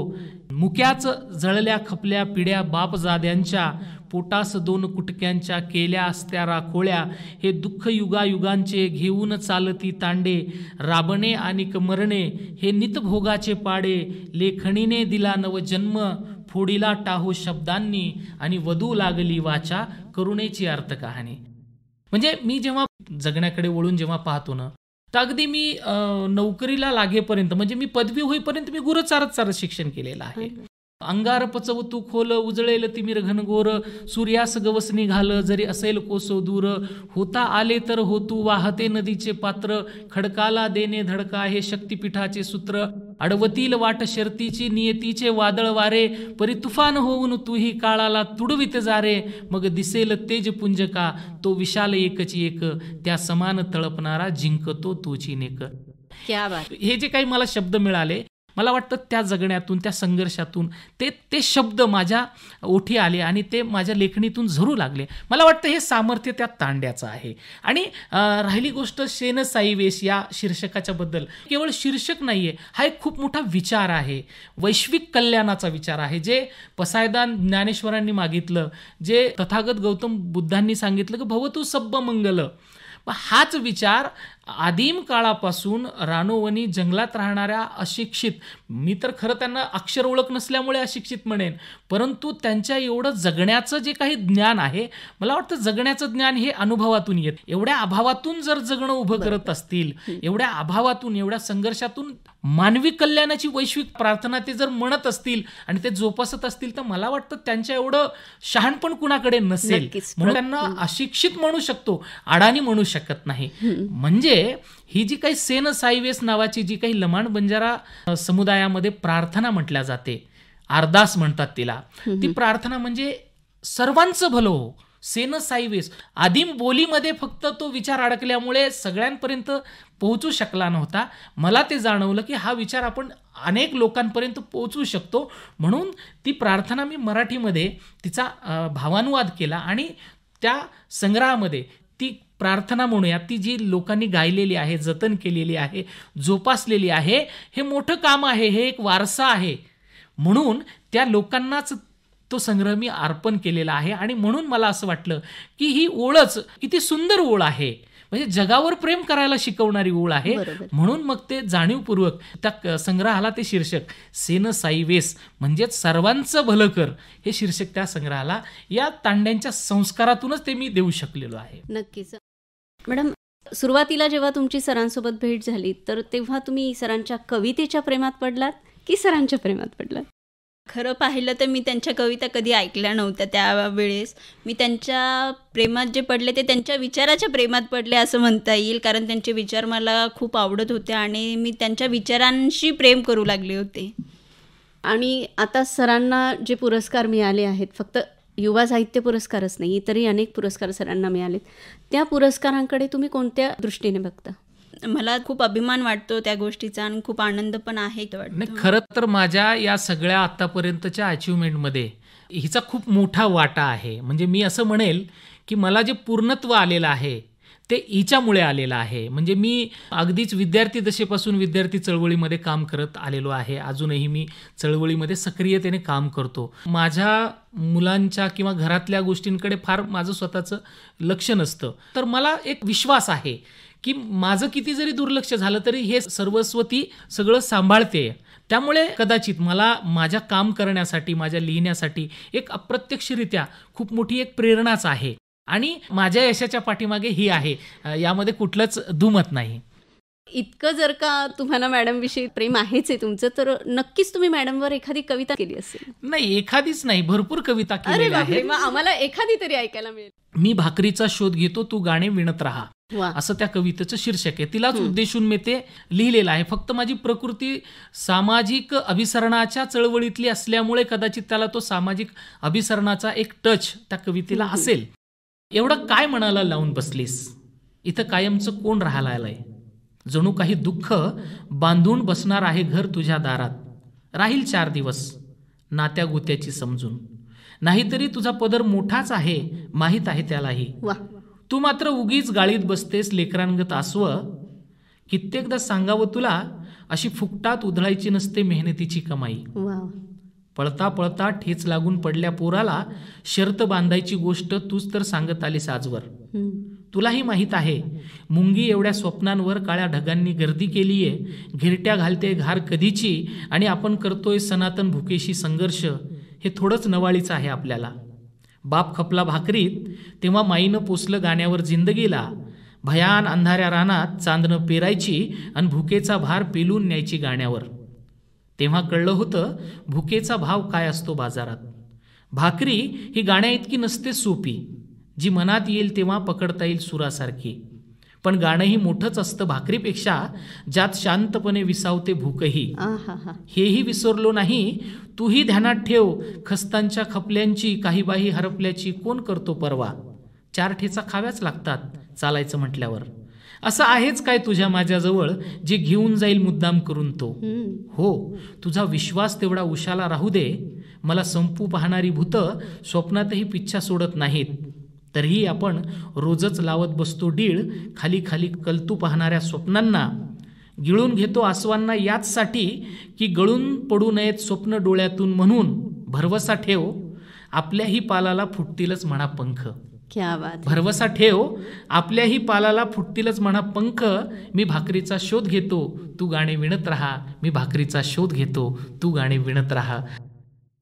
मुक्याच जळल्या खपल्या पिढ्या बापजाद्यांच्या, पोटास 2 कुटक्यांच्या केल्या असत्या राखोळ्या. हे दुःख युगायुगांचे घेऊन चालती तांडे, राबणे आणि मरणे हे नितभोगाचे पाडे. लेखणीने दिला नवजन्म, फोडीला टाहो शब्दांनी, आणि वधू लागली वाचा करुणेची अर्थ कहाणी. म्हणजे मी जेव्हा जगण्याकडे वळून जेव्हा पाहतो ना, तर अगदी मी नोकरीला लागेपर्यंत, म्हणजे मी पदवी होईपर्यंत मी गुरं चारत शिक्षण केलेलं आहे. अंगार पचव तू खोल, उजळेल तिमिर घनघोर, सूर्यास गवस निघाल, जरी असेल कोसो दूर, होता आले तर होतू, वाहते नदीचे पात्र, खडकाला देणे धडका, हे शक्तिपीठाचे सूत्र, अडवतील वाट शर्तीची, नियतीचे वादळ वारे, परी तुफान होऊन तूही काळाला तुडवित जारे, मग दिसेल तेज पुंजका, तो विशाल एकची एक, त्या समान तळपणारा जिंकतो तोची नेक. क्या बात. हे जे काही मला शब्द मिळाले, मला वाटतं त्या जगण्यातून, त्या संघर्षातून ते शब्द माझ्या ओठी आले आणि ते माझ्या लेखणीतून झरू लागले. मला वाटतं हे सामर्थ्य त्या तांड्याचं आहे. आणि राहिली गोष्ट शेन साई वेश या शीर्षकाच्या बद्दल, केवळ शीर्षक नाही आहे, हा एक खूप मोठा विचार आहे, वैश्विक कल्याणाचा विचार आहे, जे पसायदान ज्ञानेश्वरांनी मागितलं, जे तथागत गौतम बुद्धांनी सांगितलं की भवतु सब्ब मंगल. हाच विचार आदिम काळापासून रानोवनी जंगलात राहणाऱ्या अशिक्षित, मी तर खरं त्यांना अक्षर ओळख नसल्यामुळे अशिक्षित म्हणेन, परंतु त्यांच्या एवढं जगण्याचं जे काही ज्ञान आहे, मला वाटतं जगण्याचं ज्ञान हे अनुभवातून येत. एवढ्या अभावातून जर जगणं उभं करत असतील, एवढ्या अभावातून, एवढ्या संघर्षातून मानवी कल्याणाची वैश्विक प्रार्थना ते जर म्हणत असतील आणि ते जोपासत असतील, तर मला वाटतं त्यांच्या एवढं शहाणपण कुणाकडे नसेल. म्हणून त्यांना अशिक्षित म्हणू शकतो, अडाणी म्हणू शकत नाही. म्हणजे ही जी काही सेन साईवेस नावाची जी काही लमाण बंजारा समुदायामध्ये प्रार्थना म्हटल्या जाते, अरदास म्हणतात तिला, ती प्रार्थना म्हणजे सर्वांचं भलं हो. सेन साईवेस आदिम बोलीमध्ये फक्त तो विचार अडकल्यामुळे सगळ्यांपर्यंत पोहोचू शकला नव्हता. मला ते जाणवलं की हा विचार आपण अनेक लोकांपर्यंत पोहोचवू शकतो, म्हणून ती प्रार्थना मी मराठीमध्ये तिचा भावानुवाद केला आणि त्या संग्रहामध्ये ती प्रार्थना म्हणूया, ती जी लोकांनी गायलेली आहे, जतन केलेली आहे, जोपासलेली आहे, हे मोठं काम आहे, हे एक वारसा आहे, म्हणून त्या लोकांनाच तो संग्रह मी अर्पण केलेला आहे. आणि म्हणून मला असं वाटलं की ही ओळच किती सुंदर ओळ आहे, म्हणजे जगावर प्रेम करायला शिकवणारी ओळ आहे. म्हणून मग ते जाणीवपूर्वक त्या संग्रहाला ते शीर्षक सेन साईवेस म्हणजेच सर्वांचं भलं कर हे शीर्षक त्या संग्रहाला या तांड्यांच्या संस्कारातूनच ते मी देऊ शकलेलो आहे. नक्कीच. मॅडम, सुरुवातीला जेव्हा तुमची सरांसोबत भेट झाली, तर तेव्हा तुम्ही सरांच्या कवितेच्या प्रेमात पडलात की सरांच्या प्रेमात पडलात? खरं पाहिलं तर मी त्यांच्या कविता कधी ऐकल्या नव्हत्या त्यावेळेस. मी त्यांच्या प्रेमात जे पडले ते त्यांच्या विचाराच्या प्रेमात पडले असं म्हणता येईल, कारण त्यांचे विचार मला खूप आवडत होते आणि मी त्यांच्या विचारांशी प्रेम करू लागले होते. आणि आता सरांना जे पुरस्कार मिळाले आहेत, फक्त युवा साहित्य पुरस्कारच नाही, इतरही अनेक पुरस्कार सरांना मिळालेत, त्या पुरस्कारांकडे तुम्ही कोणत्या दृष्टीने बघता? मला खूप अभिमान वाटतो त्या गोष्टीचा आणि खूप आनंद पण आहे. नाही, खरं तर माझ्या या सगळ्या आतापर्यंतच्या अचिव्हमेंटमध्ये हिचा खूप मोठा वाटा आहे. म्हणजे मी असं म्हणेल की मला जे पूर्णत्व आलेलं आहे ते हिच्यामुळे आलेलं आहे. म्हणजे मी अगदीच विद्यार्थी दशेपासून विद्यार्थी चळवळीमध्ये काम करत आलेलो आहे. अजूनही मी चळवळीमध्ये सक्रियतेने काम करतो. माझ्या मुलांच्या किंवा घरातल्या गोष्टींकडे फार माझं स्वतःचं लक्ष नसतं. तर मला एक विश्वास आहे की माझं किती जरी दुर्लक्ष झालं तरी हे सर्वस्व ती सगळं सांभाळते. त्यामुळे कदाचित मला माझ्या काम करण्यासाठी, माझ्या लिहिण्यासाठी एक अप्रत्यक्षरित्या खूप मोठी एक प्रेरणाच आहे. आणि माझ्या यशाच्या पाठीमागे ही आहे, यामध्ये कुठलंच दुमत नाही. इतकं जर का तुम्हाला मॅडमविषयी प्रेम आहेच आहे तुमचं, तर नक्कीच तुम्ही मॅडमवर एखादी कविता केली असेल. नाही, एखादीच नाही, भरपूर कविता केलेल्या आहेत. मग आम्हाला एखादी तरी ऐकायला मिळेल. मी भाकरीचा शोध घेतो, तू गाणे विणत राहा, असं त्या कवितेचं शीर्षक आहे. तिलाच उद्देशून मी ते लिहिलेलं आहे. फक्त माझी प्रकृती सामाजिक अभिसरणाच्या चळवळीतली असल्यामुळे कदाचित त्याला तो सामाजिक अभिसरणाचा एक टच त्या कवितेला असेल. एवढं काय म्हणायला लावून बसलीस, इथं कायमचं कोण राहायला आलंय, जणू काही दुःख बांधून बसणार आहे घर तुझ्या दारात, राहील 4 दिवस नात्या गुत्याची समजून, नाहीतरी तुझा पदर मोठाच आहे माहीत आहे त्यालाही, तू मात्र उगीच गाळीत बसतेस लेकरांगत आसव, कित्येकदा सांगावं तुला अशी फुकटात उधळायची नसते मेहनतीची कमाई, पळता पळता ठेच लागून पडल्या पोराला शर्त बांधायची गोष्ट तूच तर सांगत आलीस आजवर, तुलाही माहीत आहे मुंगी एवढ्या स्वप्नांवर काळ्या ढगांनी गर्दी केलीये, घिरट्या घालते घार कधीची आणि आपण करतोय सनातन भुकेशी संघर्ष, हे थोडंच नवाळीचं आहे आपल्याला. बाप खपला भाकरीत तेव्हा माईनं पोसलं गाण्यावर जिंदगीला, भयान अंधाऱ्या रानात चांदणं पेरायची आणि भुकेचा भार पेलून न्यायची गाण्यावर, तेव्हा कळलं होतं भुकेचा भाव काय असतो बाजारात. भाकरी ही गाण्या इतकी नसते सोपी, जी मनात येईल तेव्हा पकडता येईल सुरासारखी. पण गाणंही मोठंच असतं भाकरीपेक्षा, ज्यात शांतपणे विसावते भूकही. आहाहा. हेही विसरलो नाही, तूही ध्यानात ठेव, खस्तांच्या खपल्यांची काही बाही हरपल्याची कोण करतो परवा. 4 ठेचा खाव्याच लागतात चालायचं म्हटल्यावर. असं आहेच काय तुझ्या माझ्याजवळ जे घेऊन जाईल मुद्दाम करून तो. हो, तुझा विश्वास तेवढा उशाला राहू दे. मला संपू पाहणारी भूतं स्वप्नातही पिच्छा सोडत नाहीत. तरीही आपण रोजच लावत बसतो डीळ खाली खाली कलतू पाहणाऱ्या स्वप्नांना. गिळून घेतो आसवांना याचसाठी की गळून पडू नयेत स्वप्न डोळ्यातून. म्हणून भरवसा ठेव, आपल्याही पालाला फुटतीलच म्हणा पंख. क्या बात. भरवसा ठेव, आपल्याही पालाला फुटतीलच म्हणा पंख. मी भाकरीचा शोध घेतो, तू गाणे विणत राहा. मी भाकरीचा शोध घेतो, तू गाणे विणत राहा.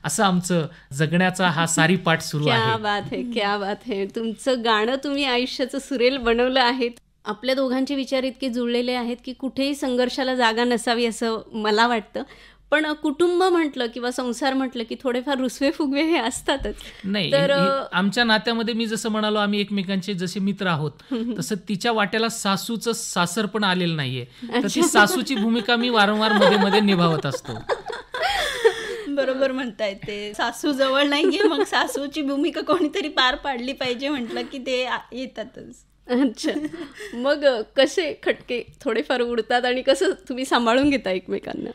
असं आमचं जगण्याचा हा सारी पाठ सुरू क्या आहे. बात है, क्या बात है. तुमचं गाणं तुम्ही आयुष्याचं सुरेल बनवलं आहे. आपल्या दोघांचे विचार इतके जुळलेले आहेत की कुठेही संघर्षाला जागा नसावी असं मला वाटतं. पण कुटुंब म्हटलं किंवा संसार म्हटलं की थोडेफार रुसवे फुगवे हे असतातच. नाही, तर आमच्या नात्यामध्ये मी जसं म्हणालो आम्ही एकमेकांचे जसे मित्र आहोत, तसं तिच्या वाट्याला सासूचं सासर पण आलेलं नाहीये. तर ती सासूची भूमिका मी वारंवार मध्ये मध्ये निभावत असतो. बरोबर म्हणताय ते. सासू जवळ नाहीये, मग सासूची भूमिका कोणीतरी पार पाडली पाहिजे म्हटलं की ते येतातच. अच्छा, मग कसे खटके थोडेफार उडतात आणि कसं तुम्ही सांभाळून घेता एकमेकांना?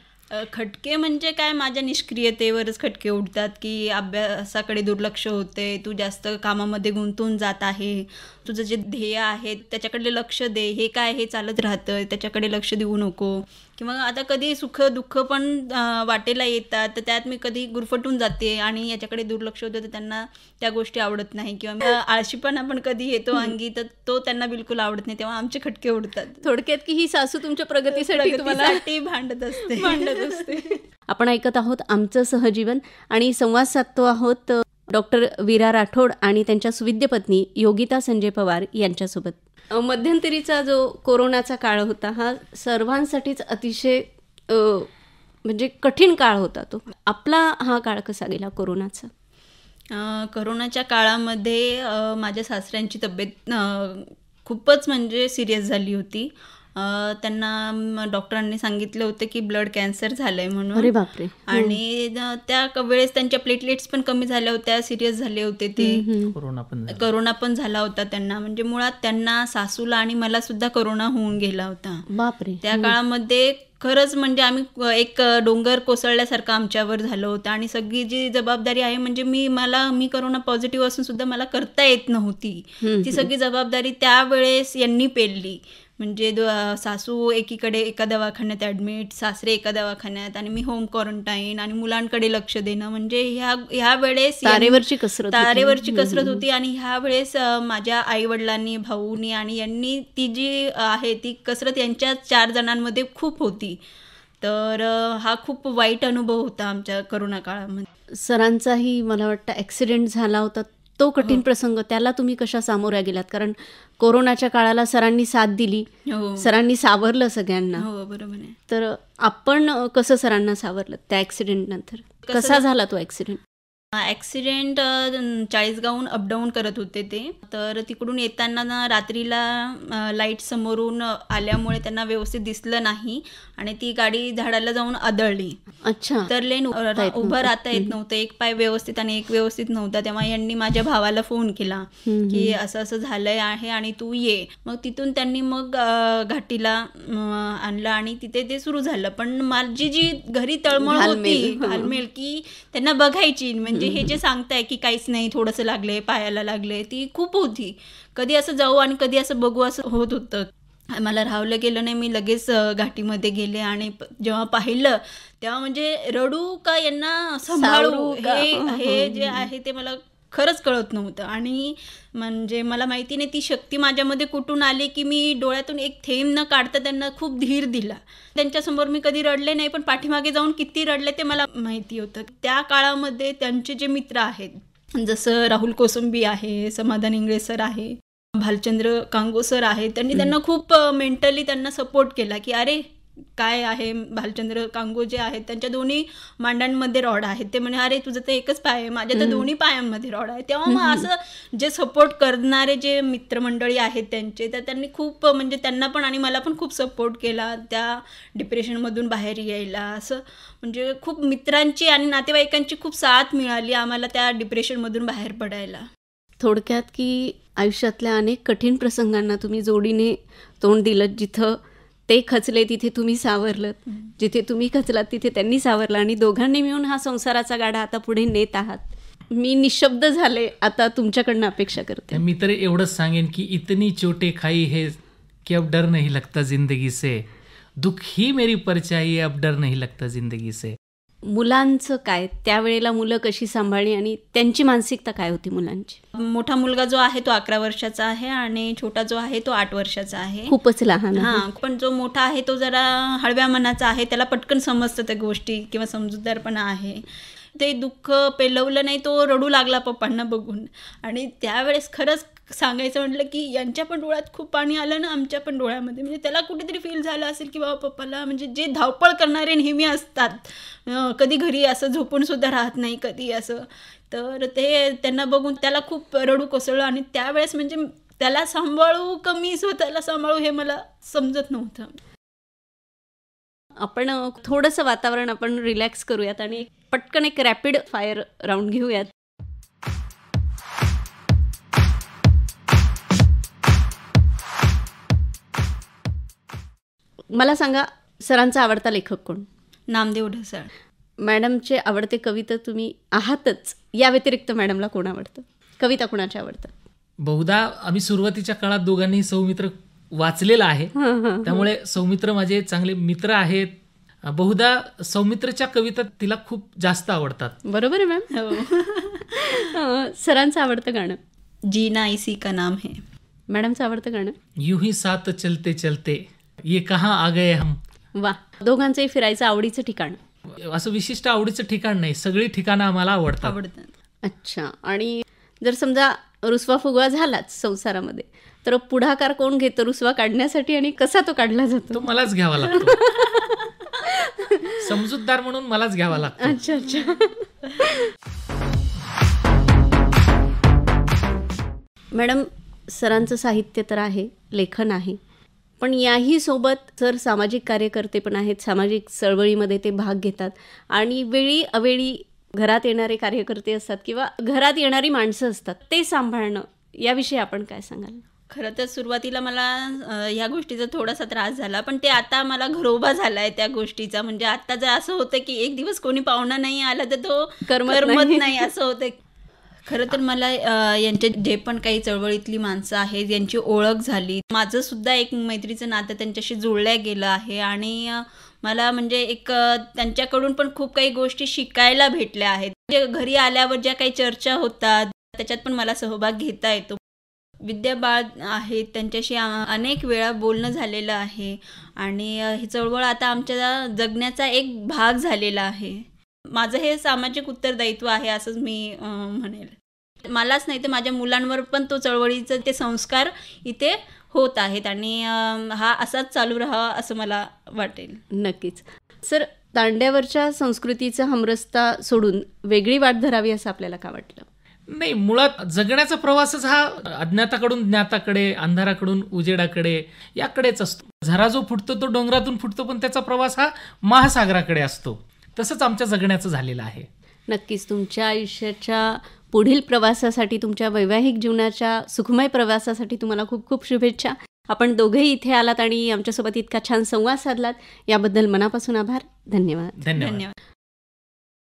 खटके म्हणजे काय, माझ्या निष्क्रियतेवरच खटके उडतात की अभ्यासाकडे दुर्लक्ष होते, तू जास्त कामामध्ये गुंतून जात आहे, तुझं जे ध्येय आहे त्याच्याकडे लक्ष दे, हे काय हे चालत राहतं त्याच्याकडे लक्ष देऊ नको. किंवा आता कधी सुख दुःख पण वाटेला येतात, तर त्यात मी कधी गुरफटून जाते आणि याच्याकडे दुर्लक्ष होतं, तर त्यांना त्या गोष्टी आवडत नाही. किंवा आळशीपणा पण कधी येतो अंगी, तर तो त्यांना बिलकुल आवडत नाही, तेव्हा आमचे खटके उडतात. थोडक्यात की ही सासू तुमच्या प्रगतीसाठी तुम्हाला भांडत असते. आपण ऐकत आहोत आमचं सहजीवन आणि संवाद साधतो आहोत डॉक्टर वीरा राठोड आणि त्यांच्या सुविद्य पत्नी योगिता संजय पवार यांच्यासोबत. मध्यंतरीचा जो कोरोनाचा काळ होता हा सर्वांसाठीच अतिशय म्हणजे कठीण काळ होता. तो आपला हा काळ कसा गेला कोरोनाचा? करोनाच्या काळामध्ये माझ्या सासऱ्यांची तब्येत खूपच म्हणजे सिरियस झाली होती. त्यांना डॉक्टरांनी सांगितलं होतं की ब्लड कॅन्सर झालंय म्हणून. अरे बापरे. आणि त्या वेळेस त्यांच्या प्लेटलेट्स पण कमी झाल्या होत्या, सिरियस झाले होते ते. करोना पण झाला होता त्यांना. म्हणजे मुळात त्यांना, सासूला आणि मला सुद्धा करोना होऊन गेला होता. बापरे. त्या काळामध्ये खरंच म्हणजे आम्ही एक डोंगर कोसळल्यासारखं आमच्यावर झालं होतं. आणि सगळी जी जबाबदारी आहे म्हणजे मी करोना पॉझिटिव्ह असून सुद्धा मला करता येत नव्हती, ती सगळी जबाबदारी त्यावेळेस यांनी पेलली. म्हणजे सासू एकीकडे एका दवाखान्यात ॲडमिट, सासरे एका दवाखान्यात, आणि मी होम क्वारंटाईन आणि मुलांकडे लक्ष देणं. म्हणजे ह्या वेळेस तारेवरची कसरत होती. आणि ह्या वेळेस माझ्या आईवडिलांनी, भाऊनी आणि यांनी ती जी आहे ती कसरत यांच्या 4 जणांमध्ये खूप होती. तर हा खूप वाईट अनुभव होता आमच्या करोना काळामध्ये. सरांचाही मला वाटतं ॲक्सिडेंट झाला होता, तो कठीण प्रसंग, त्याला तुम्ही कशा सामोऱ्या गेलात? कारण कोरोनाच्या काळाला सरांनी साथ दिली, सरांनी सावरलं सगळ्यांना. हो, बरोबर आहे. तर आपण कसं सरांना सावरलं त्या ॲक्सिडेंट नंतर? कसा झाला तो ॲक्सिडेंट? ॲक्सिडेंट चाळीसगावहून अपडाऊन करत होते ते. तर तिकडून येताना रात्रीला लाईट समोरून आल्यामुळे त्यांना व्यवस्थित दिसलं नाही आणि ती गाडी झाडाला जाऊन आदळली. अच्छा. तर लेन उभं राहता येत नव्हतं, एक पाय व्यवस्थित आणि एक व्यवस्थित नव्हता. तेव्हा यांनी माझ्या भावाला फोन केला की असं असं झालंय आहे आणि तू ये. मग तिथून त्यांनी मग घाटीला आणलं आणि तिथे ते सुरू झालं. पण माझी जी घरी तळमळ होती, घालमेल की त्यांना बघायची, म्हणजे हे जे सांगताय की काहीच नाही, थोडंसं लागलंय, पायाला लागलंय, ती खूप होती. कधी असं जाऊ आणि कधी असं बघू असं होत होतं. मला राहवलं गेलं नाही, मी लगेच घाटीमध्ये गेले आणि जेव्हा पाहिलं तेव्हा म्हणजे रडू का यांना सांभाळू हे जे आहे ते मला खरंच कळत नव्हतं. आणि म्हणजे मला माहिती नाही ती शक्ती माझ्यामध्ये कुठून आली की मी डोळ्यातून एक थेंब न काढता त्यांना खूप धीर दिला. त्यांच्यासमोर मी कधी रडले नाही, पण पाठीमागे जाऊन किती रडले ते मला माहिती होतं. त्या काळामध्ये त्यांचे जे मित्र आहेत, जसं राहुल कोसंबी आहे, समाधान इंगळे सर आहे, भालचंद्र कांगो सर आहे, त्यांनी त्यांना खूप मेंटली त्यांना सपोर्ट केला की अरे काय आहे, भालचंद्र कांगो जे आहेत त्यांच्या दोन्ही मांड्यांमध्ये रॉड आहेत. ते म्हणे अरे तुझं तर एकच पाय आहे, माझ्या तर दोन्ही पायांमध्ये रॉड आहे. तेव्हा मग असं जे सपोर्ट करणारे जे मित्रमंडळी आहेत त्यांचे, तर त्यांनी खूप म्हणजे त्यांना पण आणि मला पण खूप सपोर्ट केला त्या डिप्रेशनमधून बाहेर यायला. असं म्हणजे खूप मित्रांची आणि नातेवाईकांची खूप साथ मिळाली आम्हाला त्या डिप्रेशनमधून बाहेर पडायला. थोडक्यात की आयुष्यातल्या अनेक कठीण प्रसंगांना तुम्ही जोडीने तोंड दिलं. जिथं ते खचले तिथे तुम्ही सावरलत, जिथे तुम्ही खचलात तिथे त्यांनी सावरलं आणि दोघांनी मिळून हा संसाराचा गाडा आता पुढे नेत आहात. मी निशब्द झाले, आता तुमच्याकडनं अपेक्षा करते. मी तर एवढंच सांगेन की इतनी चोटे खाई है कि अब डर नहीं लगता जिंदगी से, दुख ही मेरी परछाई है, अब डर नहीं लगता जिंदगी से. मुलांचं काय, त्यावेळेला मुलं कशी सांभाळली आणि त्यांची मानसिकता काय होती मुलांची? मोठा मुलगा जो आहे तो 11 वर्षाचा आहे आणि छोटा जो आहे तो 8 वर्षाचा आहे. खूपच लहान आहे. हां, पण जो मोठा आहे तो जरा हळव्या मनाचा आहे, त्याला पटकन समजतं त्या गोष्टी किंवा समजूतदारपणा आहे. ते दुःख पेलवलं नाही, तो रडू लागला पप्पांना बघून. आणि त्यावेळेस खरंच सांगायचं म्हटलं की यांच्या पण डोळ्यात खूप पाणी आलं ना, आमच्या पण डोळ्यामध्ये. म्हणजे त्याला कुठेतरी फील झालं असेल की बाबा पप्पाला, म्हणजे जे धावपळ करणारे नेहमी असतात, कधी घरी असं झोपून सुद्धा राहत नाही कधी असं, तर ते त्यांना बघून त्याला खूप रडू कोसळलं. आणि त्यावेळेस म्हणजे त्याला सांभाळू का मी स्वतःला सांभाळू हे मला समजत नव्हतं. आपण थोडंसं वातावरण आपण रिलॅक्स करूयात आणि पटकन एक रॅपिड फायर राऊंड घेऊयात. मला सांगा, सरांचा आवडता लेखक कोण? नामदेव ढसाळ. मॅडमचे आवडते कविता तुम्ही आहातच, या व्यतिरिक्त मॅडमला कोण आवडतं? कविता कोणाच्या आवडतात? बहुधा आम्ही सुरुवातीच्या काळात दोघांनी सौमित्र वाचलेला आहे, त्यामुळे सौमित्र माझे चांगले मित्र आहेत. बहुधा सौमित्रच्या कविता तिला खूप जास्त आवडतात. बरोबर आहे मॅम. हो. सरांचं आवडतं गाणं? जीना इसी का नाम है. मॅडमचं आवडतं गाणं? यूं ही साथ चलते चलते ये कहाँ आ गए हम. वा, दोघांचंही फिरायचं आवडीचं ठिकाण? असं विशिष्ट आवडीचं ठिकाण नाही, सगळी ठिकाणं आम्हाला आवडतात. अच्छा. आणि जर समजा रुसवा फुगवा झालाच संसारामध्ये, तर पुढाकार कोण घेतं रुसवा काढण्यासाठी आणि कसा तो काढला जातो? तो मलाच घ्यावा लागतो. समजूतदार म्हणून मलाच घ्यावा लागतो. अच्छा अच्छा. मॅडम, सरांचं साहित्य तर आहे, लेखन आहे, पण याही सोबत सर सामाजिक कार्यकर्ते पण आहेत. सामाजिक चळवळीमध्ये ते भाग घेतात आणि वेळी अवेळी घरात येणारे कार्यकर्ते असतात किंवा घरात येणारी माणसं असतात, ते सांभाळणं, याविषयी आपण काय सांगाल? खरं तर सुरुवातीला मला ह्या गोष्टीचा थोडासा त्रास झाला, पण ते आता मला घरोबा झाला आहे त्या गोष्टीचा. म्हणजे आता जर असं होतं की एक दिवस कोणी पाहुणा नाही आला तर तो करमत नाही असं होतं. खरं तर मला यांचे जे पण काही चळवळीतली माणसं आहेत यांची ओळख झाली. माझं सुद्धा एक मैत्रीचं नातं त्यांच्याशी जोडलं गेलं आहे आणि मला म्हणजे एक त्यांच्याकडून पण खूप काही गोष्टी शिकायला भेटल्या आहेत. म्हणजे घरी आल्यावर ज्या काही चर्चा होतात त्याच्यात पण मला सहभाग घेता येतो. विद्या बाळ आहेत, त्यांच्याशी अनेक वेळा बोलणं झालेलं आहे आणि ही चळवळ आता आमच्या जगण्याचा एक भाग झालेला आहे. माझं हे सामाजिक उत्तरदायित्व आहे असंच मी म्हणेल. मलाच नाही तर माझ्या मुलांवर पण तो चळवळीचे ते संस्कार इथे होत आहेत आणि हा असाच चालू राहावा असं मला वाटेल. नक्कीच. सर, दांड्यावरच्या संस्कृतीचा हमरस्ता सोडून वेगळी वाट धरावी असं आपल्याला का वाटलं? नाही, मुळात जगण्याचा प्रवासच हा अज्ञाताकडून ज्ञाताकडे, अंधाराकडून उजेडाकडे, याकडेच असतो. झरा जो फुटतो तो डोंगरातून फुटतो, पण त्याचा प्रवास हा महासागराकडे असतो. तसंच आमच्या जगण्याचं झालेलं आहे. नक्कीच. तुमच्या आयुष्याच्या पुढील प्रवासासाठी, तुमच्या वैवाहिक जीवनाच्या सुखमय प्रवासासाठी तुम्हाला खूप खूप शुभेच्छा. आपण दोघेही इथे आलात आणि आमच्यासोबत इतका छान संवाद साधलात, याबद्दल मनापासून आभार. धन्यवाद. धन्यवाद.